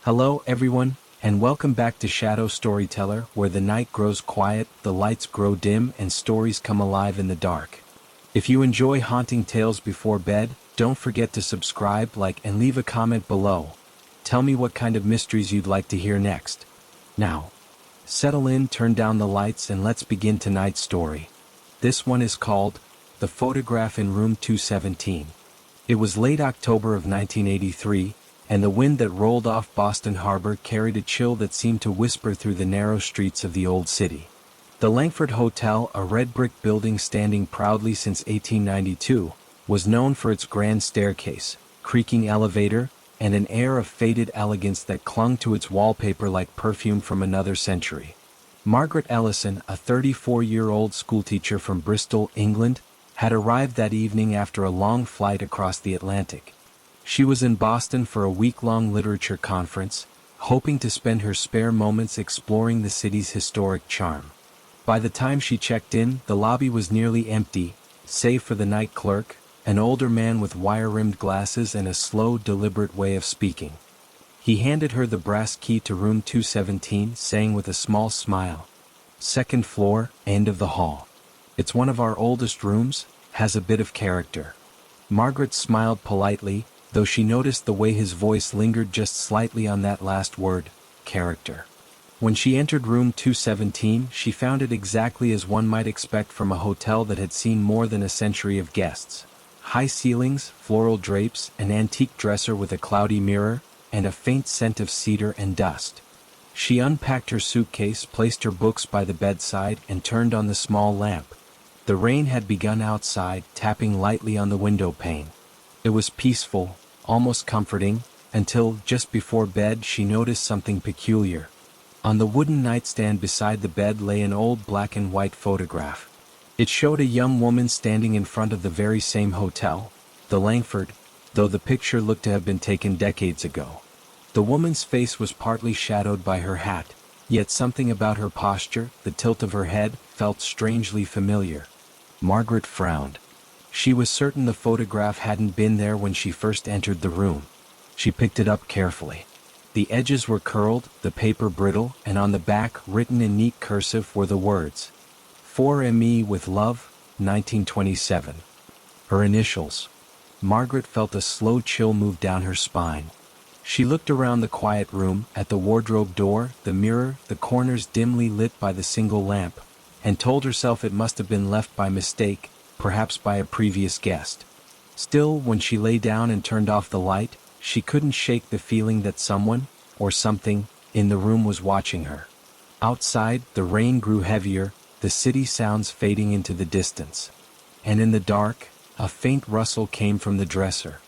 Hello everyone, and welcome back to Shadow Storyteller, where the night grows quiet, the lights grow dim, and stories come alive in the dark. If you enjoy haunting tales before bed, don't forget to subscribe, like, and leave a comment below. Tell me what kind of mysteries you'd like to hear next. Now, settle in, turn down the lights, and let's begin tonight's story. This one is called The Photograph in Room 217. It was late October of 1983, and the wind that rolled off Boston Harbor carried a chill that seemed to whisper through the narrow streets of the old city. The Langford Hotel, a red brick building standing proudly since 1892, was known for its grand staircase, creaking elevator, and an air of faded elegance that clung to its wallpaper like perfume from another century. Margaret Ellison, a 34-year-old schoolteacher from Bristol, England, had arrived that evening after a long flight across the Atlantic. She was in Boston for a week-long literature conference, hoping to spend her spare moments exploring the city's historic charm. By the time she checked in, the lobby was nearly empty, save for the night clerk, an older man with wire-rimmed glasses and a slow, deliberate way of speaking. He handed her the brass key to room 217, saying with a small smile, "Second floor, end of the hall. It's one of our oldest rooms, has a bit of character." Margaret smiled politely, though she noticed the way his voice lingered just slightly on that last word, character. When she entered room 217, she found it exactly as one might expect from a hotel that had seen more than a century of guests. High ceilings, floral drapes, an antique dresser with a cloudy mirror, and a faint scent of cedar and dust. She unpacked her suitcase, placed her books by the bedside, and turned on the small lamp. The rain had begun outside, tapping lightly on the window pane. It was peaceful, almost comforting, until, just before bed, she noticed something peculiar. On the wooden nightstand beside the bed lay an old black and white photograph. It showed a young woman standing in front of the very same hotel, the Langford, though the picture looked to have been taken decades ago. The woman's face was partly shadowed by her hat, yet something about her posture, the tilt of her head, felt strangely familiar. Margaret frowned. She was certain the photograph hadn't been there when she first entered the room. She picked it up carefully. The edges were curled, the paper brittle, and on the back, written in neat cursive, were the words, "For me with love, 1927. Her initials. Margaret felt a slow chill move down her spine. She looked around the quiet room, at the wardrobe door, the mirror, the corners dimly lit by the single lamp, and told herself it must have been left by mistake, perhaps by a previous guest. Still, when she lay down and turned off the light, she couldn't shake the feeling that someone, or something, in the room was watching her. Outside, the rain grew heavier, the city sounds fading into the distance. And in the dark, a faint rustle came from the dresser.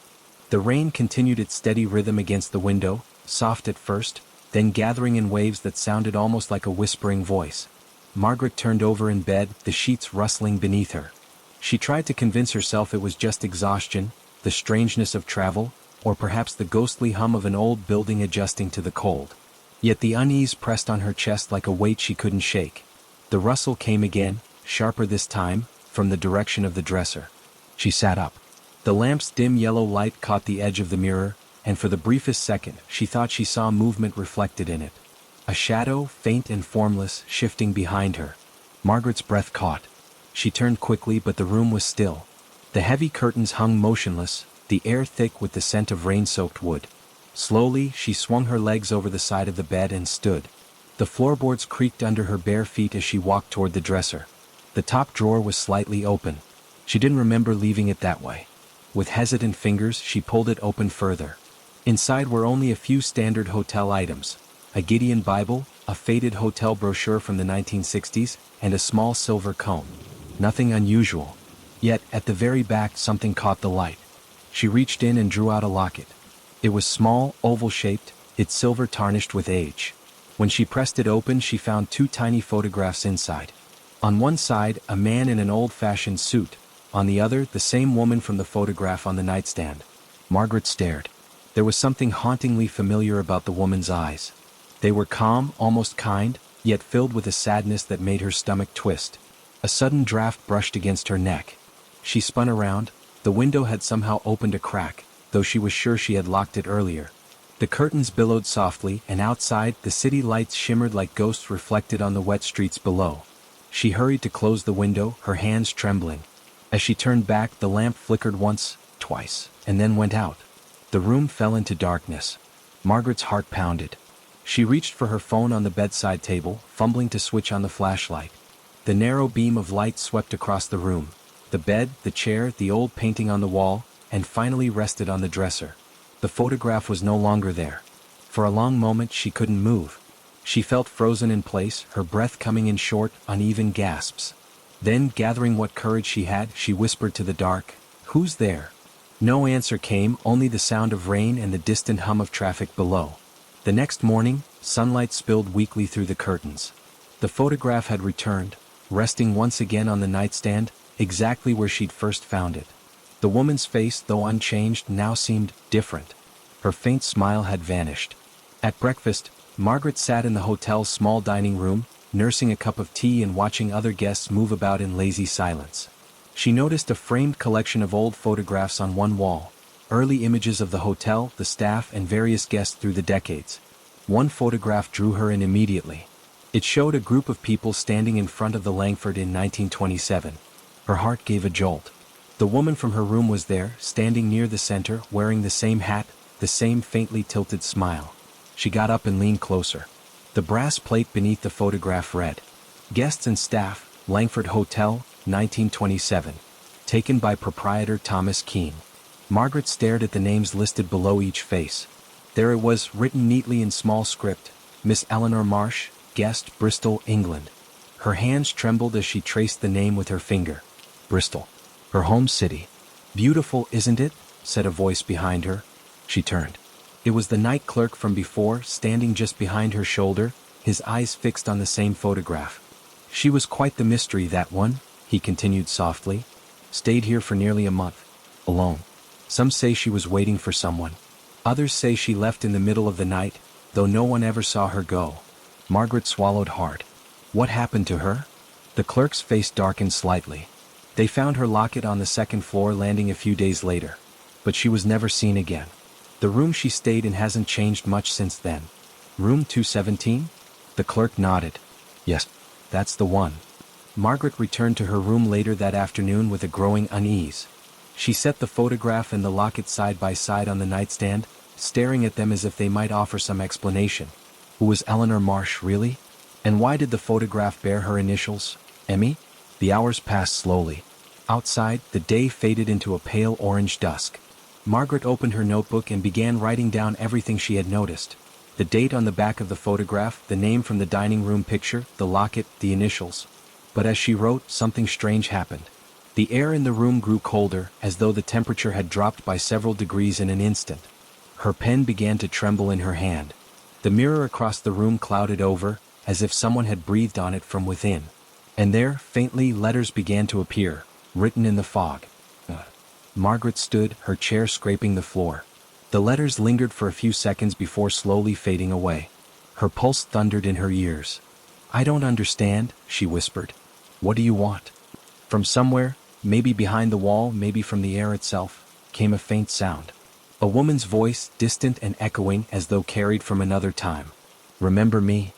The rain continued its steady rhythm against the window, soft at first, then gathering in waves that sounded almost like a whispering voice. Margaret turned over in bed, the sheets rustling beneath her. She tried to convince herself it was just exhaustion, the strangeness of travel, or perhaps the ghostly hum of an old building adjusting to the cold. Yet the unease pressed on her chest like a weight she couldn't shake. The rustle came again, sharper this time, from the direction of the dresser. She sat up. The lamp's dim yellow light caught the edge of the mirror, and for the briefest second, she thought she saw movement reflected in it. A shadow, faint and formless, shifting behind her. Margaret's breath caught. She turned quickly, but the room was still. The heavy curtains hung motionless, the air thick with the scent of rain-soaked wood. Slowly, she swung her legs over the side of the bed and stood. The floorboards creaked under her bare feet as she walked toward the dresser. The top drawer was slightly open. She didn't remember leaving it that way. With hesitant fingers, she pulled it open further. Inside were only a few standard hotel items: a Gideon Bible, a faded hotel brochure from the 1960s, and a small silver comb. Nothing unusual. Yet, at the very back, something caught the light. She reached in and drew out a locket. It was small, oval-shaped, its silver tarnished with age. When she pressed it open, she found two tiny photographs inside. On one side, a man in an old-fashioned suit. On the other, the same woman from the photograph on the nightstand. Margaret stared. There was something hauntingly familiar about the woman's eyes. They were calm, almost kind, yet filled with a sadness that made her stomach twist. A sudden draft brushed against her neck. She spun around. The window had somehow opened a crack, though she was sure she had locked it earlier. The curtains billowed softly, and outside, the city lights shimmered like ghosts reflected on the wet streets below. She hurried to close the window, her hands trembling. As she turned back, the lamp flickered once, twice, and then went out. The room fell into darkness. Margaret's heart pounded. She reached for her phone on the bedside table, fumbling to switch on the flashlight. The narrow beam of light swept across the room. The bed, the chair, the old painting on the wall, and finally rested on the dresser. The photograph was no longer there. For a long moment she couldn't move. She felt frozen in place, her breath coming in short, uneven gasps. Then, gathering what courage she had, she whispered to the dark, "Who's there?" No answer came, only the sound of rain and the distant hum of traffic below. The next morning, sunlight spilled weakly through the curtains. The photograph had returned, resting once again on the nightstand, exactly where she'd first found it. The woman's face, though unchanged, now seemed different. Her faint smile had vanished. At breakfast, Margaret sat in the hotel's small dining room, nursing a cup of tea and watching other guests move about in lazy silence. She noticed a framed collection of old photographs on one wall, early images of the hotel, the staff, and various guests through the decades. One photograph drew her in immediately. It showed a group of people standing in front of the Langford in 1927. Her heart gave a jolt. The woman from her room was there, standing near the center, wearing the same hat, the same faintly tilted smile. She got up and leaned closer. The brass plate beneath the photograph read, "Guests and staff, Langford Hotel, 1927. Taken by proprietor Thomas Keene." Margaret stared at the names listed below each face. There it was, written neatly in small script, "Miss Eleanor Marsh, guest, Bristol, England." Her hands trembled as she traced the name with her finger. Bristol. Her home city. "Beautiful, isn't it?" said a voice behind her. She turned. It was the night clerk from before, standing just behind her shoulder, his eyes fixed on the same photograph. "She was quite the mystery, that one," he continued softly. "Stayed here for nearly a month. Alone. Some say she was waiting for someone. Others say she left in the middle of the night, though no one ever saw her go." Margaret swallowed hard. What happened to her? The clerk's face darkened slightly. "They found her locket on the second floor landing a few days later. But she was never seen again. The room she stayed in hasn't changed much since then." "Room 217? The clerk nodded. "Yes, that's the one." Margaret returned to her room later that afternoon with a growing unease. She set the photograph and the locket side by side on the nightstand, staring at them as if they might offer some explanation. Who was Eleanor Marsh, really? And why did the photograph bear her initials, Emmy? The hours passed slowly. Outside, the day faded into a pale orange dusk. Margaret opened her notebook and began writing down everything she had noticed. The date on the back of the photograph, the name from the dining room picture, the locket, the initials. But as she wrote, something strange happened. The air in the room grew colder, as though the temperature had dropped by several degrees in an instant. Her pen began to tremble in her hand. The mirror across the room clouded over, as if someone had breathed on it from within. And there, faintly, letters began to appear, written in the fog. Margaret stood, her chair scraping the floor. The letters lingered for a few seconds before slowly fading away. Her pulse thundered in her ears. "I don't understand," she whispered. "What do you want?" From somewhere, maybe behind the wall, maybe from the air itself, came a faint sound. A woman's voice, distant and echoing as though carried from another time. "Remember me?"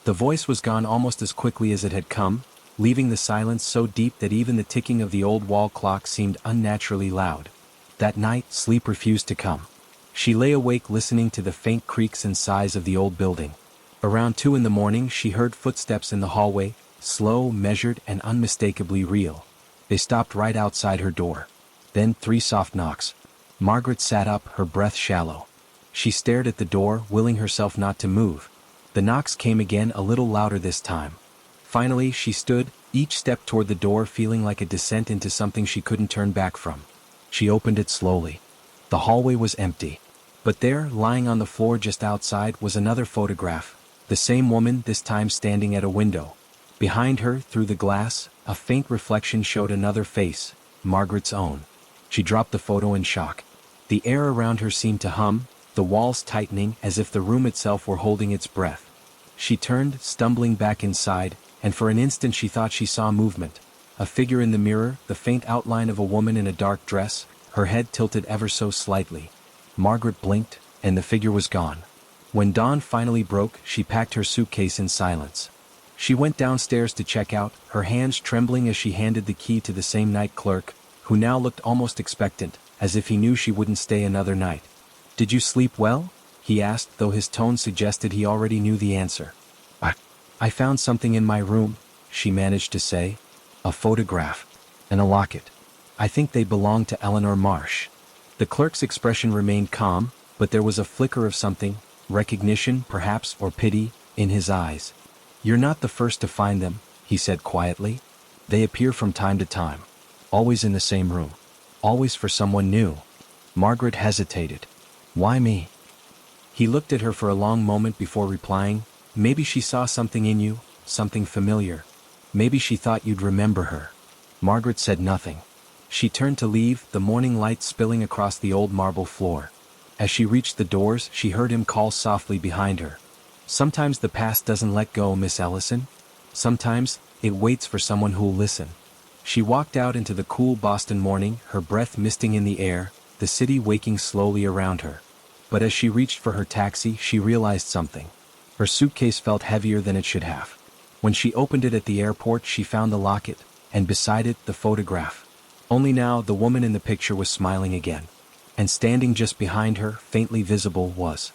The voice was gone almost as quickly as it had come, leaving the silence so deep that even the ticking of the old wall clock seemed unnaturally loud. That night, sleep refused to come. She lay awake listening to the faint creaks and sighs of the old building. Around 2 in the morning she heard footsteps in the hallway, slow, measured, and unmistakably real. They stopped right outside her door. Then 3 soft knocks. Margaret sat up, her breath shallow. She stared at the door, willing herself not to move. The knocks came again, a little louder this time. Finally, she stood, each step toward the door feeling like a descent into something she couldn't turn back from. She opened it slowly. The hallway was empty. But there, lying on the floor just outside, was another photograph. The same woman, this time standing at a window. Behind her, through the glass, a faint reflection showed another face, Margaret's own. She dropped the photo in shock. The air around her seemed to hum, the walls tightening as if the room itself were holding its breath. She turned, stumbling back inside, and for an instant she thought she saw movement. A figure in the mirror, the faint outline of a woman in a dark dress, her head tilted ever so slightly. Margaret blinked, and the figure was gone. When dawn finally broke, she packed her suitcase in silence. She went downstairs to check out, her hands trembling as she handed the key to the same night clerk, who now looked almost expectant, as if he knew she wouldn't stay another night. "Did you sleep well?" he asked, though his tone suggested he already knew the answer. I found something in my room," she managed to say. "A photograph. And a locket. I think they belong to Eleanor Marsh." The clerk's expression remained calm, but there was a flicker of something, recognition perhaps, or pity, in his eyes. "You're not the first to find them," he said quietly. "They appear from time to time. Always in the same room. Always for someone new." Margaret hesitated. "Why me?" He looked at her for a long moment before replying. "Maybe she saw something in you, something familiar. Maybe she thought you'd remember her." Margaret said nothing. She turned to leave, the morning light spilling across the old marble floor. As she reached the doors, she heard him call softly behind her. "Sometimes the past doesn't let go, Miss Ellison. Sometimes it waits for someone who'll listen." She walked out into the cool Boston morning, her breath misting in the air, the city waking slowly around her. But as she reached for her taxi, she realized something. Her suitcase felt heavier than it should have. When she opened it at the airport, she found the locket, and beside it, the photograph. Only now, the woman in the picture was smiling again. And standing just behind her, faintly visible, was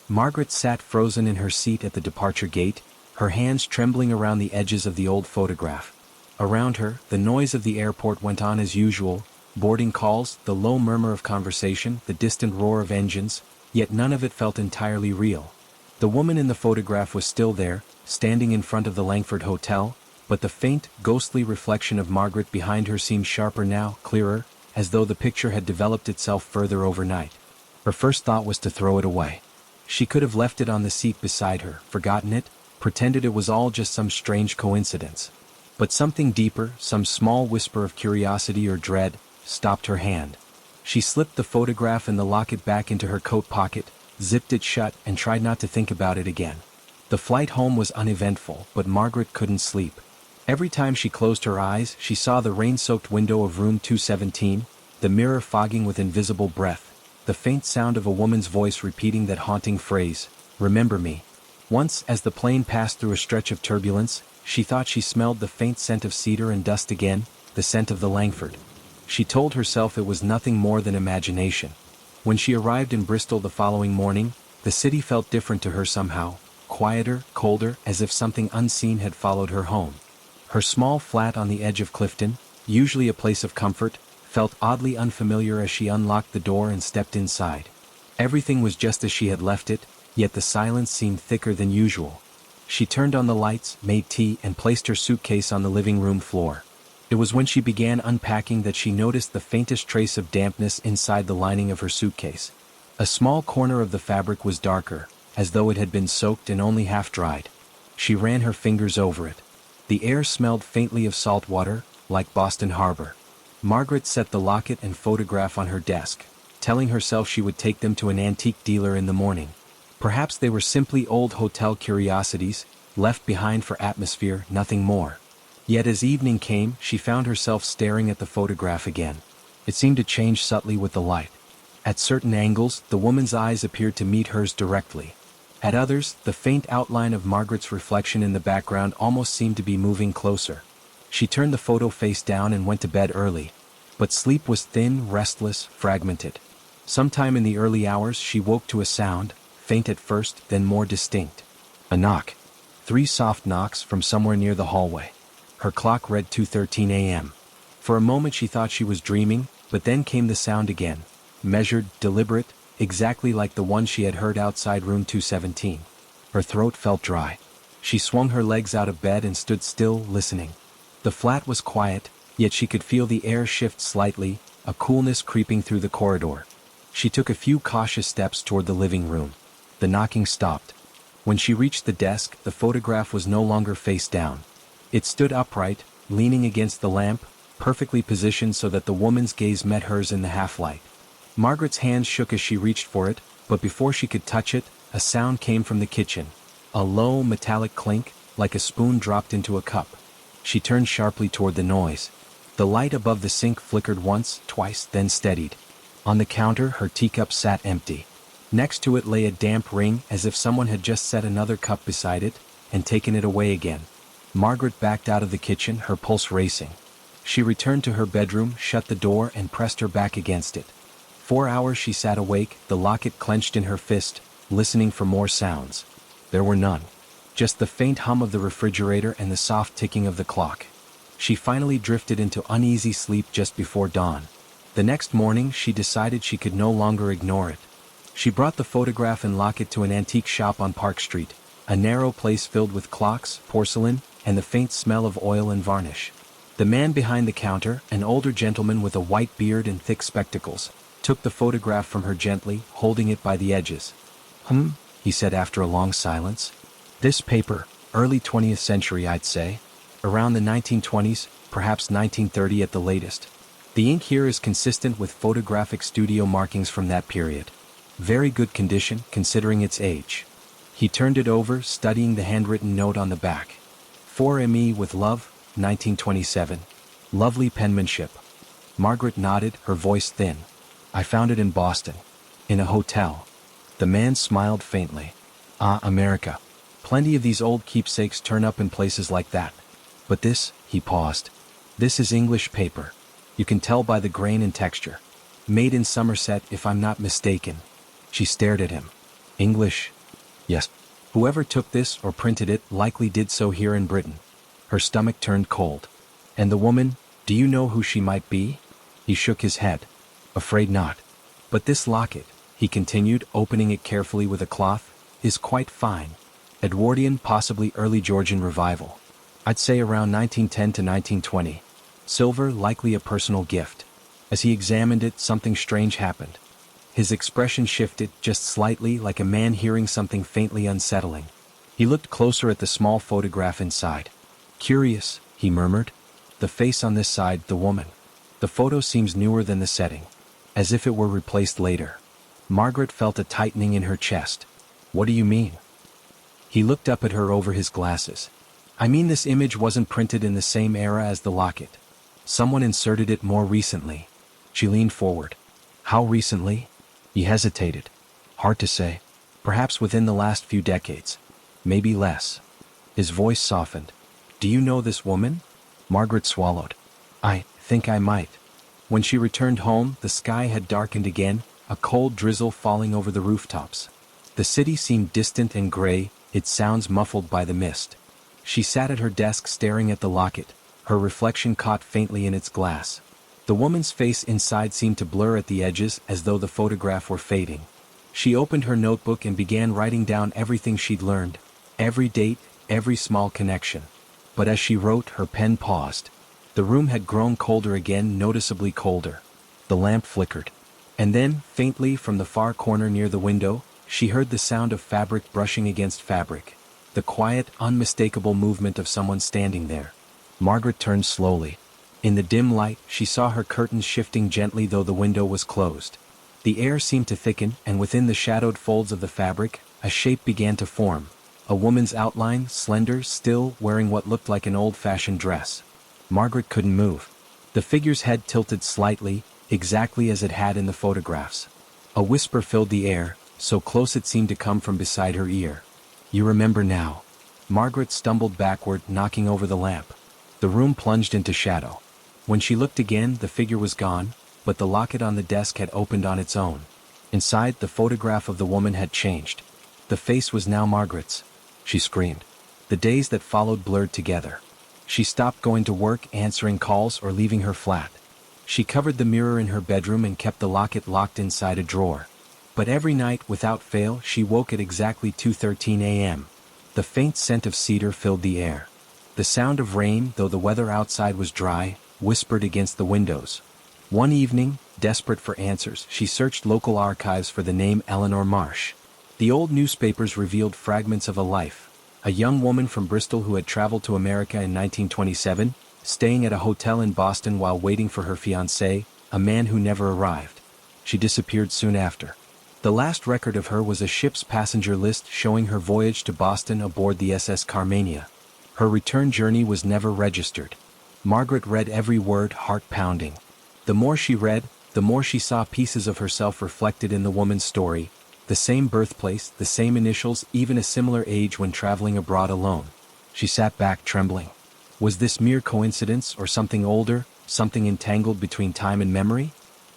Margaret. Sat frozen in her seat at the departure gate, her hands trembling around the edges of the old photograph. Around her, the noise of the airport went on as usual, boarding calls, the low murmur of conversation, the distant roar of engines, yet none of it felt entirely real. The woman in the photograph was still there, standing in front of the Langford Hotel, but the faint, ghostly reflection of Margaret behind her seemed sharper now, clearer, as though the picture had developed itself further overnight. Her first thought was to throw it away. She could have left it on the seat beside her, forgotten it, pretended it was all just some strange coincidence. But something deeper, some small whisper of curiosity or dread, stopped her hand. She slipped the photograph and the locket back into her coat pocket, zipped it shut, and tried not to think about it again. The flight home was uneventful, but Margaret couldn't sleep. Every time she closed her eyes, she saw the rain-soaked window of room 217, the mirror fogging with invisible breath, the faint sound of a woman's voice repeating that haunting phrase, "Remember me." Once, as the plane passed through a stretch of turbulence, she thought she smelled the faint scent of cedar and dust again, the scent of the Langford. She told herself it was nothing more than imagination. When she arrived in Bristol the following morning, the city felt different to her somehow, quieter, colder, as if something unseen had followed her home. Her small flat on the edge of Clifton, usually a place of comfort, felt oddly unfamiliar as she unlocked the door and stepped inside. Everything was just as she had left it, yet the silence seemed thicker than usual. She turned on the lights, made tea, and placed her suitcase on the living room floor. It was when she began unpacking that she noticed the faintest trace of dampness inside the lining of her suitcase. A small corner of the fabric was darker, as though it had been soaked and only half dried. She ran her fingers over it. The air smelled faintly of salt water, like Boston Harbor. Margaret set the locket and photograph on her desk, telling herself she would take them to an antique dealer in the morning. Perhaps they were simply old hotel curiosities, left behind for atmosphere, nothing more. Yet as evening came, she found herself staring at the photograph again. It seemed to change subtly with the light. At certain angles, the woman's eyes appeared to meet hers directly. At others, the faint outline of Margaret's reflection in the background almost seemed to be moving closer. She turned the photo face down and went to bed early. But sleep was thin, restless, fragmented. Sometime in the early hours she woke to a sound, faint at first, then more distinct. A knock. 3 soft knocks from somewhere near the hallway. Her clock read 2:13 a.m. For a moment she thought she was dreaming, but then came the sound again. Measured, deliberate, exactly like the one she had heard outside room 217. Her throat felt dry. She swung her legs out of bed and stood still, listening. The flat was quiet, yet she could feel the air shift slightly, a coolness creeping through the corridor. She took a few cautious steps toward the living room. The knocking stopped. When she reached the desk, the photograph was no longer face down. It stood upright, leaning against the lamp, perfectly positioned so that the woman's gaze met hers in the half-light. Margaret's hands shook as she reached for it, but before she could touch it, a sound came from the kitchen. A low, metallic clink, like a spoon dropped into a cup. She turned sharply toward the noise. The light above the sink flickered once, twice, then steadied. On the counter, her teacup sat empty. Next to it lay a damp ring, as if someone had just set another cup beside it and taken it away again. Margaret backed out of the kitchen, her pulse racing. She returned to her bedroom, shut the door, and pressed her back against it. 4 hours she sat awake, the locket clenched in her fist, listening for more sounds. There were none. Just the faint hum of the refrigerator and the soft ticking of the clock. She finally drifted into uneasy sleep just before dawn. The next morning she decided she could no longer ignore it. She brought the photograph and locket to an antique shop on Park Street, a narrow place filled with clocks, porcelain, and the faint smell of oil and varnish. The man behind the counter, an older gentleman with a white beard and thick spectacles, took the photograph from her gently, holding it by the edges. He said after a long silence. This paper, early 20th century I'd say. Around the 1920s, perhaps 1930 at the latest. The ink here is consistent with photographic studio markings from that period. Very good condition, considering its age. He turned it over, studying the handwritten note on the back. For me with love, 1927. Lovely penmanship. Margaret nodded, her voice thin. I found it in Boston. In a hotel. The man smiled faintly. Ah, America. Plenty of these old keepsakes turn up in places like that. But this, he paused. This is English paper. You can tell by the grain and texture. Made in Somerset, if I'm not mistaken. She stared at him. English? Yes. Whoever took this or printed it likely did so here in Britain. Her stomach turned cold. And the woman, do you know who she might be? He shook his head. Afraid not. But this locket, he continued, opening it carefully with a cloth, is quite fine. Edwardian, possibly early Georgian revival. I'd say around 1910 to 1920. Silver, likely a personal gift. As he examined it, something strange happened. His expression shifted, just slightly, like a man hearing something faintly unsettling. He looked closer at the small photograph inside. Curious, he murmured. The face on this side, the woman. The photo seems newer than the setting. As if it were replaced later. Margaret felt a tightening in her chest. What do you mean? He looked up at her over his glasses. I mean, this image wasn't printed in the same era as the locket. Someone inserted it more recently. She leaned forward. How recently? He hesitated. Hard to say. Perhaps within the last few decades. Maybe less. His voice softened. Do you know this woman? Margaret swallowed. I think I might. When she returned home, the sky had darkened again, a cold drizzle falling over the rooftops. The city seemed distant and gray, its sounds muffled by the mist. She sat at her desk staring at the locket, her reflection caught faintly in its glass. The woman's face inside seemed to blur at the edges as though the photograph were fading. She opened her notebook and began writing down everything she'd learned, every date, every small connection. But as she wrote, her pen paused. The room had grown colder again, noticeably colder. The lamp flickered. And then, faintly from the far corner near the window, she heard the sound of fabric brushing against fabric. The quiet, unmistakable movement of someone standing there. Margaret turned slowly. In the dim light, she saw her curtains shifting gently though the window was closed. The air seemed to thicken, and within the shadowed folds of the fabric, a shape began to form. A woman's outline, slender, still, wearing what looked like an old-fashioned dress. Margaret couldn't move. The figure's head tilted slightly, exactly as it had in the photographs. A whisper filled the air, so close it seemed to come from beside her ear. You remember now. Margaret stumbled backward, knocking over the lamp. The room plunged into shadow. When she looked again, the figure was gone, but the locket on the desk had opened on its own. Inside, the photograph of the woman had changed. The face was now Margaret's. She screamed. The days that followed blurred together. She stopped going to work, answering calls, or leaving her flat. She covered the mirror in her bedroom and kept the locket locked inside a drawer. But every night, without fail, she woke at exactly 2:13 a.m. The faint scent of cedar filled the air. The sound of rain, though the weather outside was dry, whispered against the windows. One evening, desperate for answers, she searched local archives for the name Eleanor Marsh. The old newspapers revealed fragments of a life. A young woman from Bristol who had traveled to America in 1927, staying at a hotel in Boston while waiting for her fiancé, a man who never arrived. She disappeared soon after. The last record of her was a ship's passenger list showing her voyage to Boston aboard the SS Carmania. Her return journey was never registered. Margaret read every word, heart pounding. The more she read, the more she saw pieces of herself reflected in the woman's story, The same birthplace, the same initials, even a similar age when traveling abroad alone. She sat back trembling. Was this mere coincidence or something older, something entangled between time and memory?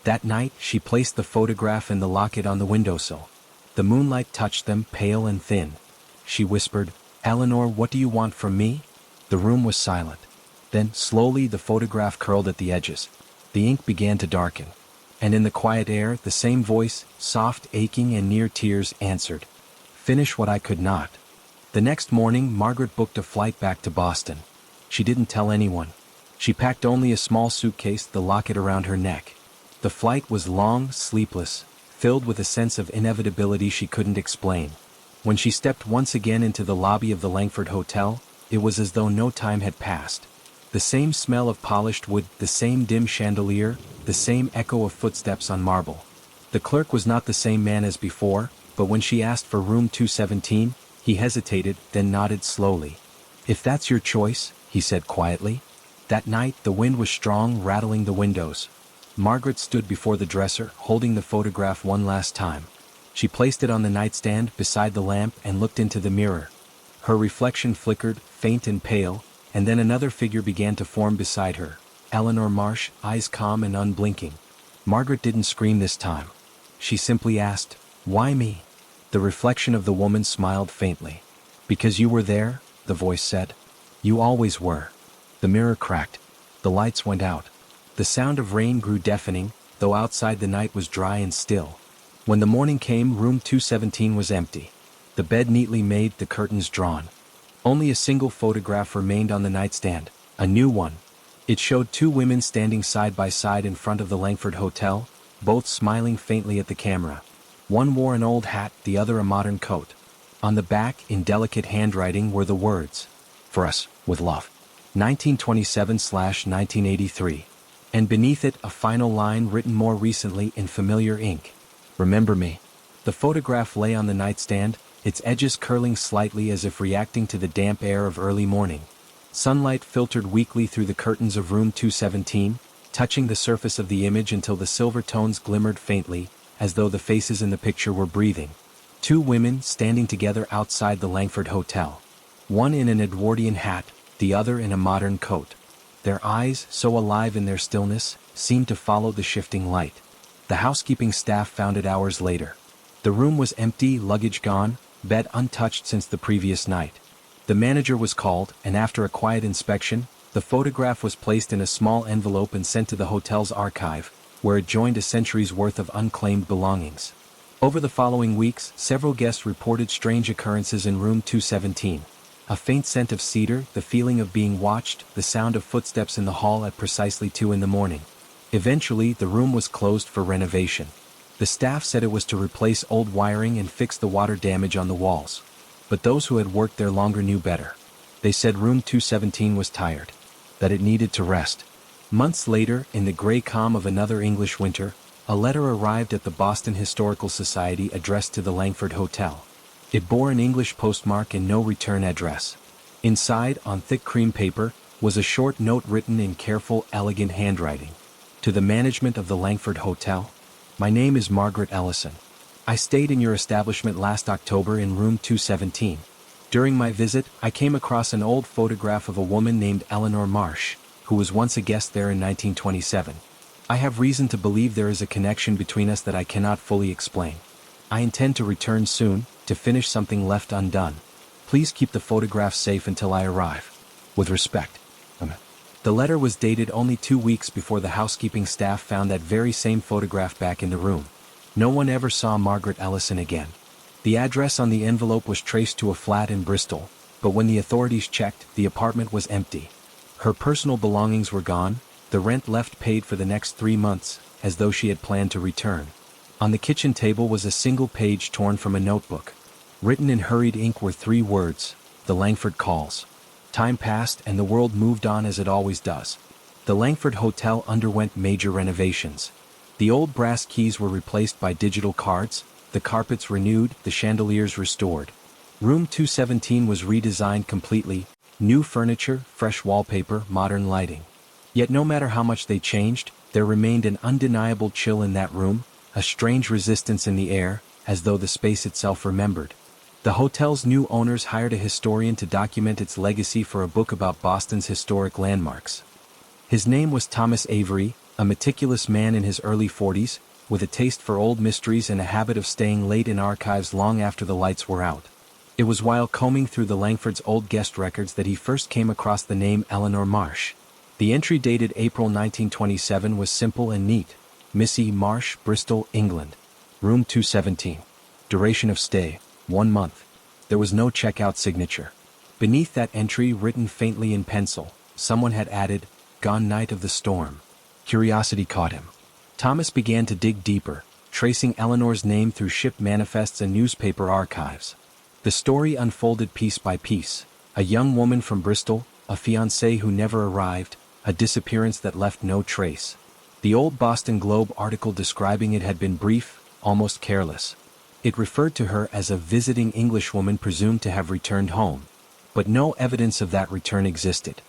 That night, she placed the photograph and the locket on the windowsill. The moonlight touched them, pale and thin. She whispered, "Eleanor, what do you want from me?" The room was silent. Then, slowly, the photograph curled at the edges. The ink began to darken. And in the quiet air, the same voice, soft, aching, and near tears, answered, "Finish what I could not." The next morning, Margaret booked a flight back to Boston. She didn't tell anyone. She packed only a small suitcase, the locket around her neck. The flight was long, sleepless, filled with a sense of inevitability she couldn't explain. When she stepped once again into the lobby of the Langford Hotel, it was as though no time had passed. The same smell of polished wood, the same dim chandelier, the same echo of footsteps on marble. The clerk was not the same man as before, but when she asked for room 217, he hesitated, then nodded slowly. "If that's your choice," he said quietly. That night, the wind was strong, rattling the windows. Margaret stood before the dresser, holding the photograph one last time. She placed it on the nightstand beside the lamp and looked into the mirror. Her reflection flickered, faint and pale, and then another figure began to form beside her. Eleanor Marsh, eyes calm and unblinking. Margaret didn't scream this time. She simply asked, "Why me?" The reflection of the woman smiled faintly. "Because you were there," the voice said. "You always were." The mirror cracked. The lights went out. The sound of rain grew deafening, though outside the night was dry and still. When the morning came, room 217 was empty. The bed neatly made, the curtains drawn. Only a single photograph remained on the nightstand, a new one. It showed two women standing side by side in front of the Langford Hotel, both smiling faintly at the camera. One wore an old hat, the other a modern coat. On the back, in delicate handwriting, were the words, "For us, with love. 1927/1983. And beneath it, a final line written more recently in familiar ink. "Remember me." The photograph lay on the nightstand, its edges curling slightly as if reacting to the damp air of early morning. Sunlight filtered weakly through the curtains of room 217, touching the surface of the image until the silver tones glimmered faintly, as though the faces in the picture were breathing. Two women standing together outside the Langford Hotel. One in an Edwardian hat, the other in a modern coat. Their eyes, so alive in their stillness, seemed to follow the shifting light. The housekeeping staff found it hours later. The room was empty, luggage gone, bed untouched since the previous night. The manager was called, and after a quiet inspection, the photograph was placed in a small envelope and sent to the hotel's archive, where it joined a century's worth of unclaimed belongings. Over the following weeks, several guests reported strange occurrences in room 217. A faint scent of cedar, the feeling of being watched, the sound of footsteps in the hall at precisely 2 in the morning. Eventually, the room was closed for renovation. The staff said it was to replace old wiring and fix the water damage on the walls. But those who had worked there longer knew better. They said room 217 was tired, that it needed to rest. Months later, in the gray calm of another English winter, a letter arrived at the Boston Historical Society addressed to the Langford Hotel. It bore an English postmark and no return address. Inside, on thick cream paper, was a short note written in careful, elegant handwriting. To the management of the Langford Hotel. My name is Margaret Ellison. I stayed in your establishment last October in room 217. During my visit, I came across an old photograph of a woman named Eleanor Marsh, who was once a guest there in 1927. I have reason to believe there is a connection between us that I cannot fully explain. I intend to return soon, to finish something left undone. Please keep the photograph safe until I arrive. With respect. The letter was dated only 2 weeks before the housekeeping staff found that very same photograph back in the room. No one ever saw Margaret Ellison again. The address on the envelope was traced to a flat in Bristol, but when the authorities checked, the apartment was empty. Her personal belongings were gone, the rent left paid for the next 3 months, as though she had planned to return. On the kitchen table was a single page torn from a notebook. Written in hurried ink were 3 words, "The Langford calls." Time passed and the world moved on as it always does. The Langford Hotel underwent major renovations. The old brass keys were replaced by digital cards, the carpets renewed, the chandeliers restored. Room 217 was redesigned completely, new furniture, fresh wallpaper, modern lighting. Yet no matter how much they changed, there remained an undeniable chill in that room, a strange resistance in the air, as though the space itself remembered. The hotel's new owners hired a historian to document its legacy for a book about Boston's historic landmarks. His name was Thomas Avery, a meticulous man in his early 40s, with a taste for old mysteries and a habit of staying late in archives long after the lights were out. It was while combing through the Langford's old guest records that he first came across the name Eleanor Marsh. The entry dated April 1927 was simple and neat. Missy Marsh, Bristol, England. Room 217. Duration of stay, 1 month. There was no checkout signature. Beneath that entry, written faintly in pencil, someone had added, "Gone night of the storm." Curiosity caught him. Thomas began to dig deeper, tracing Eleanor's name through ship manifests and newspaper archives. The story unfolded piece by piece. A young woman from Bristol, a fiancé who never arrived, a disappearance that left no trace. The old Boston Globe article describing it had been brief, almost careless. It referred to her as a visiting Englishwoman presumed to have returned home. But no evidence of that return existed.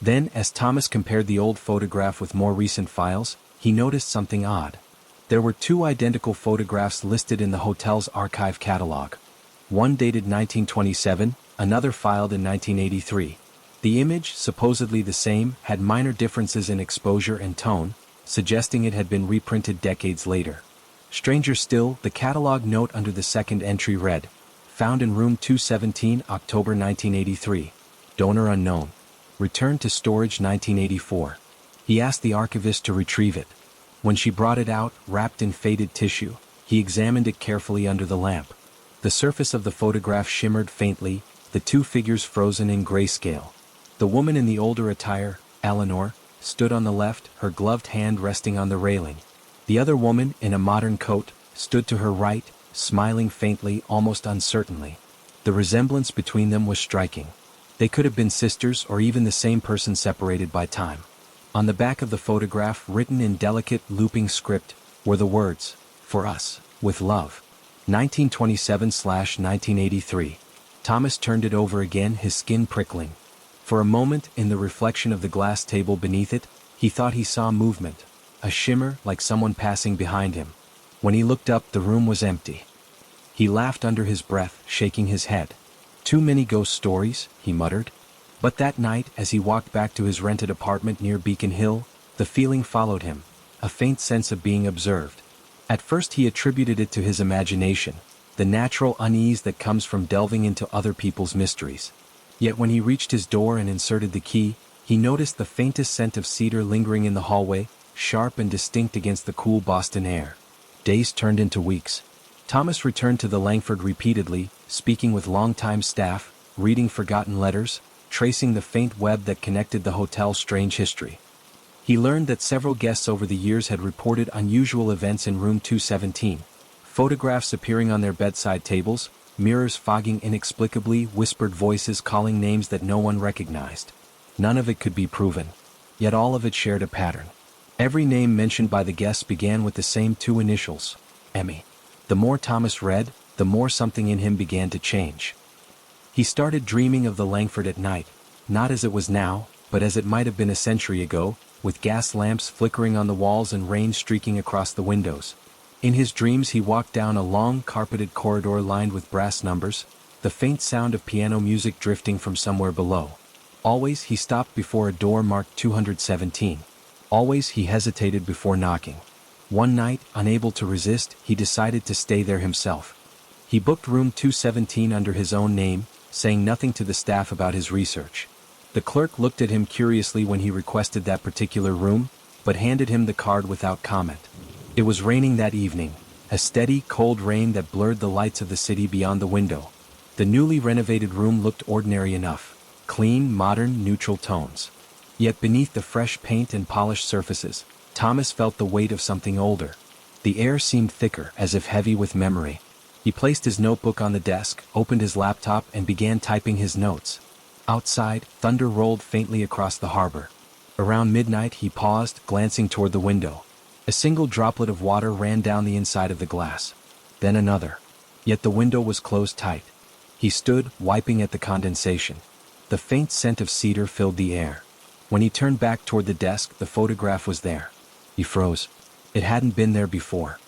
Then, as Thomas compared the old photograph with more recent files, he noticed something odd. There were 2 identical photographs listed in the hotel's archive catalog. One dated 1927, another filed in 1983. The image, supposedly the same, had minor differences in exposure and tone, suggesting it had been reprinted decades later. Stranger still, the catalog note under the second entry read, "Found in room 217, October 1983. Donor unknown. Returned to storage 1984. He asked the archivist to retrieve it. When she brought it out, wrapped in faded tissue, he examined it carefully under the lamp. The surface of the photograph shimmered faintly, the 2 figures frozen in grayscale. The woman in the older attire, Eleanor, stood on the left, her gloved hand resting on the railing. The other woman, in a modern coat, stood to her right, smiling faintly, almost uncertainly. The resemblance between them was striking. They could have been sisters or even the same person separated by time. On the back of the photograph, written in delicate, looping script, were the words, "For us, with love. 1927/1983. Thomas turned it over again, his skin prickling. For a moment, in the reflection of the glass table beneath it, he thought he saw movement, a shimmer like someone passing behind him. When he looked up, the room was empty. He laughed under his breath, shaking his head. "Too many ghost stories," he muttered. But that night, as he walked back to his rented apartment near Beacon Hill, the feeling followed him, a faint sense of being observed. At first he attributed it to his imagination, the natural unease that comes from delving into other people's mysteries. Yet when he reached his door and inserted the key, he noticed the faintest scent of cedar lingering in the hallway, sharp and distinct against the cool Boston air. Days turned into weeks. Thomas returned to the Langford repeatedly, speaking with longtime staff, reading forgotten letters, tracing the faint web that connected the hotel's strange history. He learned that several guests over the years had reported unusual events in room 217. Photographs appearing on their bedside tables, mirrors fogging inexplicably, whispered voices calling names that no one recognized. None of it could be proven. Yet all of it shared a pattern. Every name mentioned by the guests began with the same 2 initials, Emmy. The more Thomas read, the more something in him began to change. He started dreaming of the Langford at night, not as it was now, but as it might have been a century ago, with gas lamps flickering on the walls and rain streaking across the windows. In his dreams he walked down a long, carpeted corridor lined with brass numbers, the faint sound of piano music drifting from somewhere below. Always he stopped before a door marked 217. Always he hesitated before knocking. One night, unable to resist, he decided to stay there himself. He booked room 217 under his own name, saying nothing to the staff about his research. The clerk looked at him curiously when he requested that particular room, but handed him the card without comment. It was raining that evening, a steady, cold rain that blurred the lights of the city beyond the window. The newly renovated room looked ordinary enough, clean, modern, neutral tones. Yet beneath the fresh paint and polished surfaces, Thomas felt the weight of something older. The air seemed thicker, as if heavy with memory. He placed his notebook on the desk, opened his laptop, and began typing his notes. Outside, thunder rolled faintly across the harbor. Around midnight he paused, glancing toward the window. A single droplet of water ran down the inside of the glass. Then another. Yet the window was closed tight. He stood, wiping at the condensation. The faint scent of cedar filled the air. When he turned back toward the desk, the photograph was there. He froze. It hadn't been there before.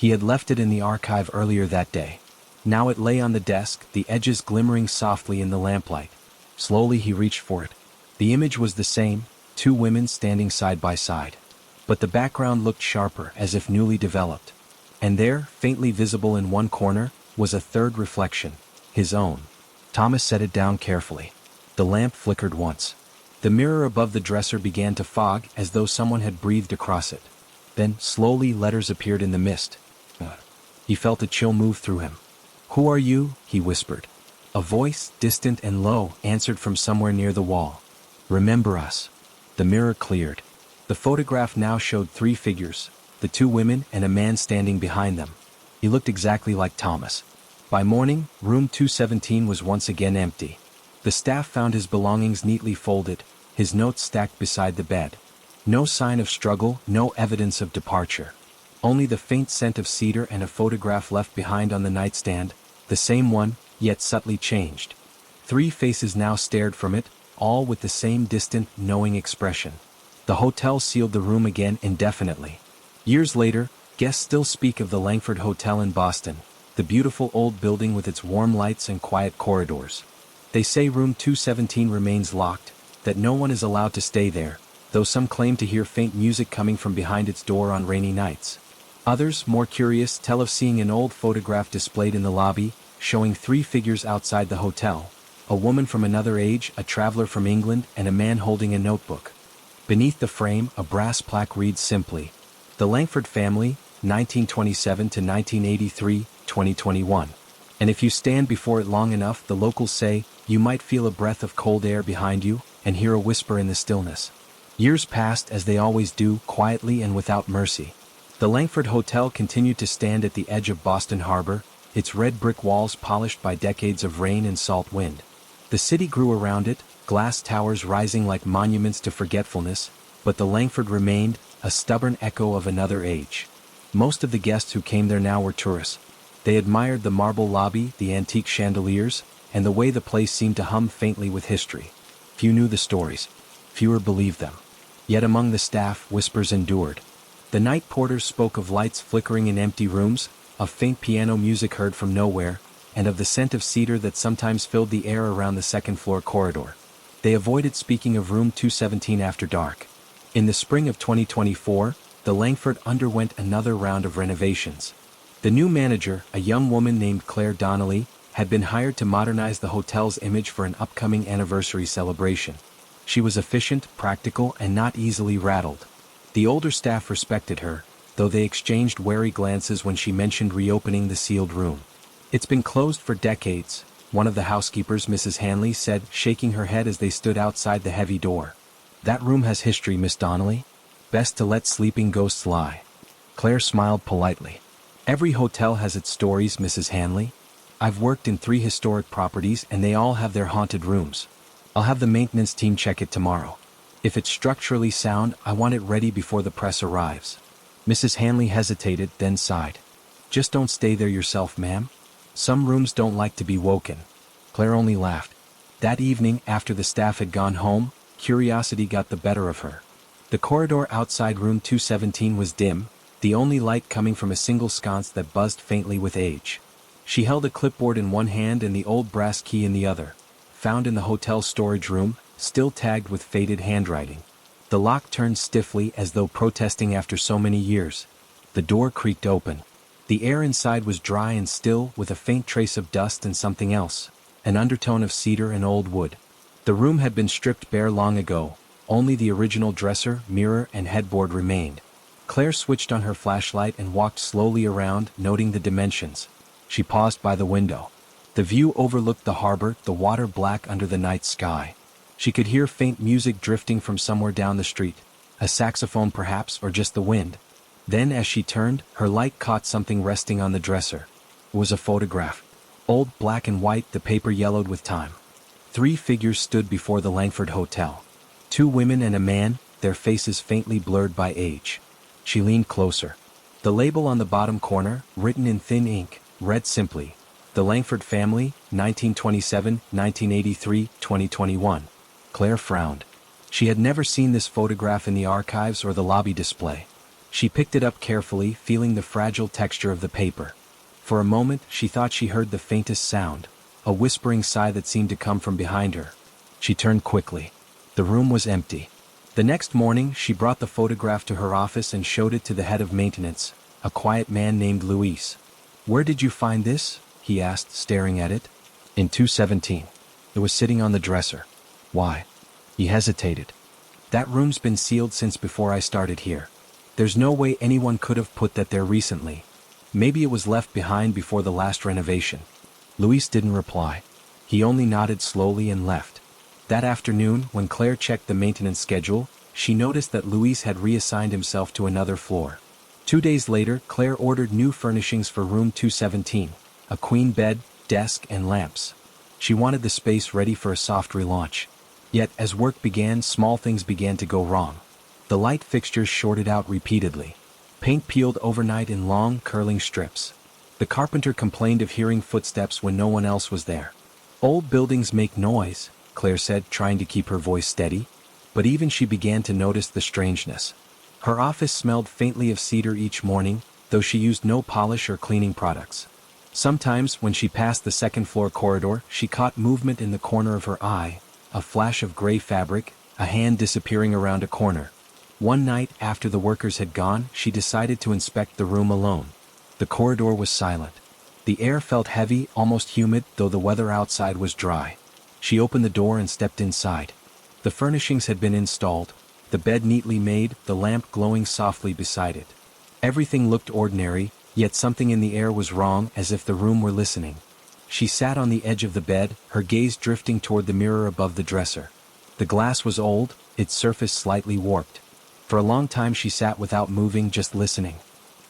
He had left it in the archive earlier that day. Now it lay on the desk, the edges glimmering softly in the lamplight. Slowly he reached for it. The image was the same, two women standing side by side. But the background looked sharper, as if newly developed. And there, faintly visible in one corner, was a third reflection, his own. Thomas set it down carefully. The lamp flickered once. The mirror above the dresser began to fog, as though someone had breathed across it. Then, slowly, letters appeared in the mist. He felt a chill move through him. "Who are you?" he whispered. A voice, distant and low, answered from somewhere near the wall. "Remember us." The mirror cleared. The photograph now showed three figures, the two women and a man standing behind them. He looked exactly like Thomas. By morning, room 217 was once again empty. The staff found his belongings neatly folded, his notes stacked beside the bed. No sign of struggle, no evidence of departure. Only the faint scent of cedar and a photograph left behind on the nightstand, the same one, yet subtly changed. Three faces now stared from it, all with the same distant, knowing expression. The hotel sealed the room again indefinitely. Years later, guests still speak of the Langford Hotel in Boston, the beautiful old building with its warm lights and quiet corridors. They say room 217 remains locked, that no one is allowed to stay there, though some claim to hear faint music coming from behind its door on rainy nights. Others, more curious, tell of seeing an old photograph displayed in the lobby, showing three figures outside the hotel: a woman from another age, a traveler from England, and a man holding a notebook. Beneath the frame, a brass plaque reads simply, "The Langford Family, 1927 to 1983, 2021. And if you stand before it long enough, the locals say, you might feel a breath of cold air behind you, and hear a whisper in the stillness." Years passed, as they always do, quietly and without mercy. The Langford Hotel continued to stand at the edge of Boston Harbor, its red brick walls polished by decades of rain and salt wind. The city grew around it, glass towers rising like monuments to forgetfulness, but the Langford remained, a stubborn echo of another age. Most of the guests who came there now were tourists. They admired the marble lobby, the antique chandeliers, and the way the place seemed to hum faintly with history. Few knew the stories. Fewer believed them. Yet among the staff, whispers endured. The night porters spoke of lights flickering in empty rooms, of faint piano music heard from nowhere, and of the scent of cedar that sometimes filled the air around the second-floor corridor. They avoided speaking of room 217 after dark. In the spring of 2024, the Langford underwent another round of renovations. The new manager, a young woman named Claire Donnelly, had been hired to modernize the hotel's image for an upcoming anniversary celebration. She was efficient, practical, and not easily rattled. The older staff respected her, though they exchanged wary glances when she mentioned reopening the sealed room. "It's been closed for decades," one of the housekeepers, Mrs. Hanley, said, shaking her head as they stood outside the heavy door. "That room has history, Miss Donnelly. Best to let sleeping ghosts lie." Claire smiled politely. "Every hotel has its stories, Mrs. Hanley. I've worked in 3 historic properties and they all have their haunted rooms. I'll have the maintenance team check it tomorrow. If it's structurally sound, I want it ready before the press arrives." Mrs. Hanley hesitated, then sighed. "Just don't stay there yourself, ma'am. Some rooms don't like to be woken." Claire only laughed. That evening, after the staff had gone home, curiosity got the better of her. The corridor outside room 217 was dim, the only light coming from a single sconce that buzzed faintly with age. She held a clipboard in one hand and the old brass key in the other, found in the hotel's storage room, still tagged with faded handwriting. The lock turned stiffly as though protesting after so many years. The door creaked open. The air inside was dry and still, with a faint trace of dust and something else, an undertone of cedar and old wood. The room had been stripped bare long ago, only the original dresser, mirror, and headboard remained. Claire switched on her flashlight and walked slowly around, noting the dimensions. She paused by the window. The view overlooked the harbor, the water black under the night sky. She could hear faint music drifting from somewhere down the street, a saxophone perhaps, or just the wind. Then as she turned, her light caught something resting on the dresser. It was a photograph. Old, black and white, the paper yellowed with time. 3 figures stood before the Langford Hotel. 2 women and a man, their faces faintly blurred by age. She leaned closer. The label on the bottom corner, written in thin ink, read simply, "The Langford Family, 1927, 1983, 2021. Claire frowned. She had never seen this photograph in the archives or the lobby display. She picked it up carefully, feeling the fragile texture of the paper. For a moment, she thought she heard the faintest sound, a whispering sigh that seemed to come from behind her. She turned quickly. The room was empty. The next morning, she brought the photograph to her office and showed it to the head of maintenance, a quiet man named Luis. "Where did you find this?" he asked, staring at it. "In 217. It was sitting on the dresser." "Why?" He hesitated. "That room's been sealed since before I started here. There's no way anyone could have put that there recently. Maybe it was left behind before the last renovation." Luis didn't reply. He only nodded slowly and left. That afternoon, when Claire checked the maintenance schedule, she noticed that Luis had reassigned himself to another floor. 2 days later, Claire ordered new furnishings for room 217, a queen bed, desk, and lamps. She wanted the space ready for a soft relaunch. Yet, as work began, small things began to go wrong. The light fixtures shorted out repeatedly. Paint peeled overnight in long, curling strips. The carpenter complained of hearing footsteps when no one else was there. "Old buildings make noise," Claire said, trying to keep her voice steady. But even she began to notice the strangeness. Her office smelled faintly of cedar each morning, though she used no polish or cleaning products. Sometimes, when she passed the second-floor corridor, she caught movement in the corner of her eye, a flash of gray fabric, a hand disappearing around a corner. One night, after the workers had gone, she decided to inspect the room alone. The corridor was silent. The air felt heavy, almost humid, though the weather outside was dry. She opened the door and stepped inside. The furnishings had been installed, the bed neatly made, the lamp glowing softly beside it. Everything looked ordinary, yet something in the air was wrong, as if the room were listening. She sat on the edge of the bed, her gaze drifting toward the mirror above the dresser. The glass was old, its surface slightly warped. For a long time she sat without moving, just listening.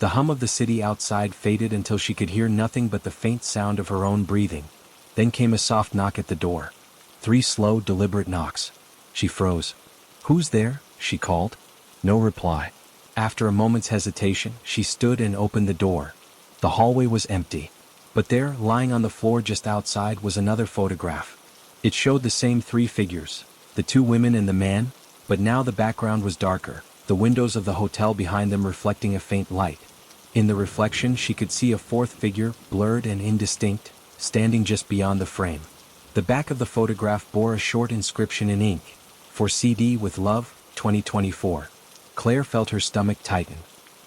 The hum of the city outside faded until she could hear nothing but the faint sound of her own breathing. Then came a soft knock at the door. 3 slow, deliberate knocks. She froze. "Who's there?" she called. No reply. After a moment's hesitation, she stood and opened the door. The hallway was empty. But there, lying on the floor just outside, was another photograph. It showed the same 3 figures, the 2 women and the man, but now the background was darker, the windows of the hotel behind them reflecting a faint light. In the reflection, she could see a 4th figure, blurred and indistinct, standing just beyond the frame. The back of the photograph bore a short inscription in ink, "For CD with love, 2024. Claire felt her stomach tighten.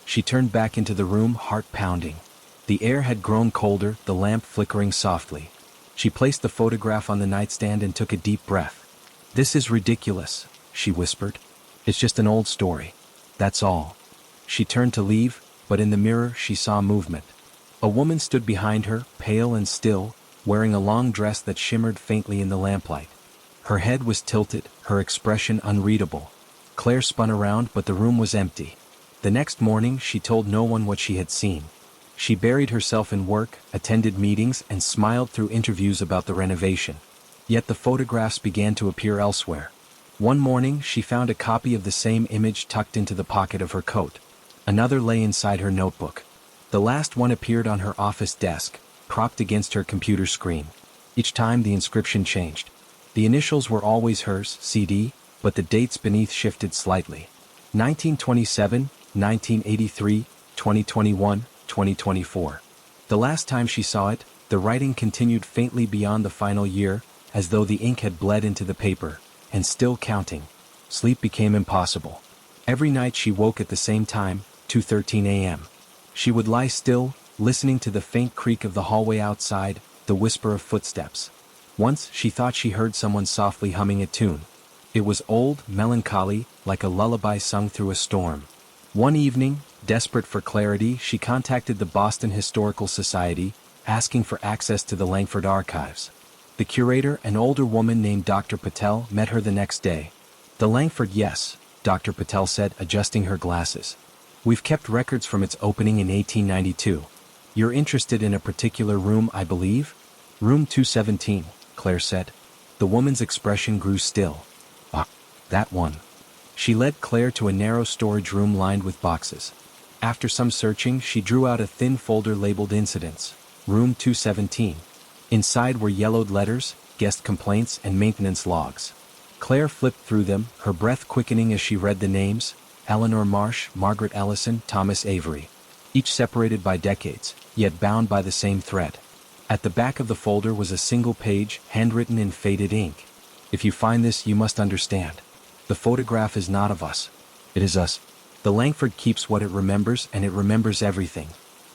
She turned back into the room, heart pounding. The air had grown colder, the lamp flickering softly. She placed the photograph on the nightstand and took a deep breath. "This is ridiculous," she whispered. "It's just an old story. That's all." She turned to leave, but in the mirror she saw movement. A woman stood behind her, pale and still, wearing a long dress that shimmered faintly in the lamplight. Her head was tilted, her expression unreadable. Claire spun around, but the room was empty. The next morning she told no one what she had seen. She buried herself in work, attended meetings, and smiled through interviews about the renovation. Yet the photographs began to appear elsewhere. One morning she found a copy of the same image tucked into the pocket of her coat. Another lay inside her notebook. The last one appeared on her office desk, propped against her computer screen. Each time the inscription changed. The initials were always hers, CD, but the dates beneath shifted slightly. 1927, 1983, 2021, 2024. The last time she saw it, the writing continued faintly beyond the final year, as though the ink had bled into the paper, and still counting. Sleep became impossible. Every night she woke at the same time, 2:13 a.m. She would lie still, listening to the faint creak of the hallway outside, the whisper of footsteps. Once she thought she heard someone softly humming a tune. It was old, melancholy, like a lullaby sung through a storm. One evening, desperate for clarity, she contacted the Boston Historical Society, asking for access to the Langford archives. The curator, an older woman named Dr. Patel, met her the next day. "The Langford, yes," Dr. Patel said, adjusting her glasses. "We've kept records from its opening in 1892. You're interested in a particular room, I believe?" "Room 217, Claire said. The woman's expression grew still. "Ah, that one." She led Claire to a narrow storage room lined with boxes. After some searching, she drew out a thin folder labeled Incidents, Room 217. Inside were yellowed letters, guest complaints, and maintenance logs. Claire flipped through them, her breath quickening as she read the names: Eleanor Marsh, Margaret Ellison, Thomas Avery. Each separated by decades, yet bound by the same thread. At the back of the folder was a single page, handwritten in faded ink. If you find this, you must understand. The photograph is not of us. It is us. The Langford keeps what it remembers, and it remembers everything.